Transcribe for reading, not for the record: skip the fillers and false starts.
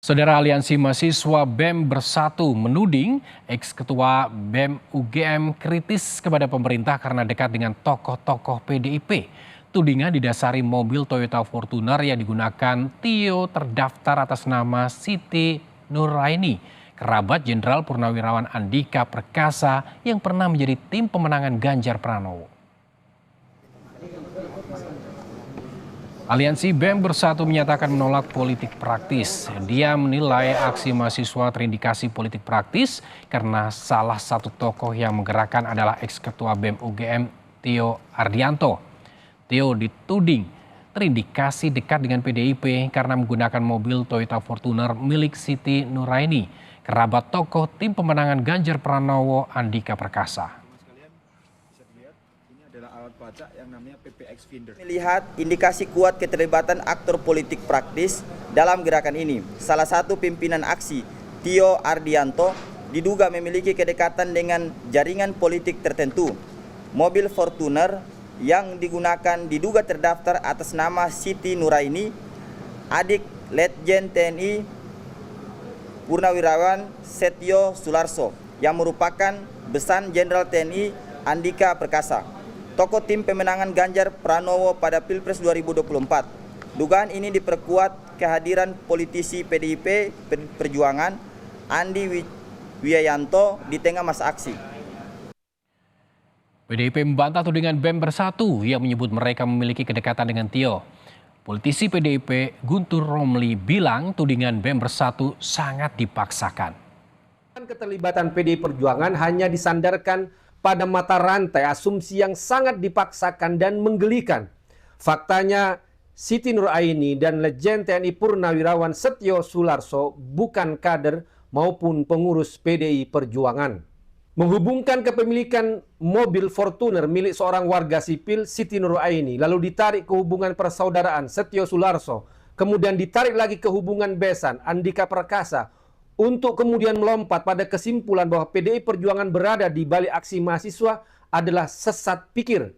Saudara Aliansi Mahasiswa BEM Bersatu menuding ex-ketua BEM UGM kritis kepada pemerintah karena dekat dengan tokoh-tokoh PDIP. Tudingan didasari mobil Toyota Fortuner yang digunakan Tio terdaftar atas nama Siti Nuraini, kerabat Jenderal Purnawirawan Andika Perkasa yang pernah menjadi tim pemenangan Ganjar Pranowo. Aliansi BEM Bersatu menyatakan menolak politik praktis. Dia menilai aksi mahasiswa terindikasi politik praktis karena salah satu tokoh yang menggerakkan adalah ex-ketua BEM UGM Tio Ardianto. Tio dituding terindikasi dekat dengan PDIP karena menggunakan mobil Toyota Fortuner milik Siti Nuraini, kerabat tokoh tim pemenangan Ganjar Pranowo Andika Perkasa. Alat pacak yang namanya PPX Finder. Melihat indikasi kuat keterlibatan aktor politik praktis dalam gerakan ini. Salah satu pimpinan aksi, Tio Ardianto, diduga memiliki kedekatan dengan jaringan politik tertentu. Mobil Fortuner yang digunakan diduga terdaftar atas nama Siti Nuraini, adik Letjen TNI Purnawirawan Setio Sularso, yang merupakan besan Jenderal TNI Andika Perkasa, tokoh tim pemenangan Ganjar Pranowo pada Pilpres 2024. Dugaan ini diperkuat kehadiran politisi PDIP Perjuangan Andi Wijayanto di tengah masa aksi. PDIP membantah tudingan BEM Bersatu yang menyebut mereka memiliki kedekatan dengan Tio. Politisi PDIP Guntur Romli bilang tudingan BEM Bersatu sangat dipaksakan. Keterlibatan PDI Perjuangan hanya disandarkan pada mata rantai asumsi yang sangat dipaksakan dan menggelikan. Faktanya, Siti Nuraini dan Letjen TNI Purnawirawan Setio Sularso bukan kader maupun pengurus PDI Perjuangan. Menghubungkan kepemilikan mobil Fortuner milik seorang warga sipil, Siti Nuraini, lalu ditarik ke hubungan persaudaraan Setio Sularso, kemudian ditarik lagi ke hubungan besan Andika Perkasa, untuk kemudian melompat pada kesimpulan bahwa PDI Perjuangan berada di balik aksi mahasiswa adalah sesat pikir.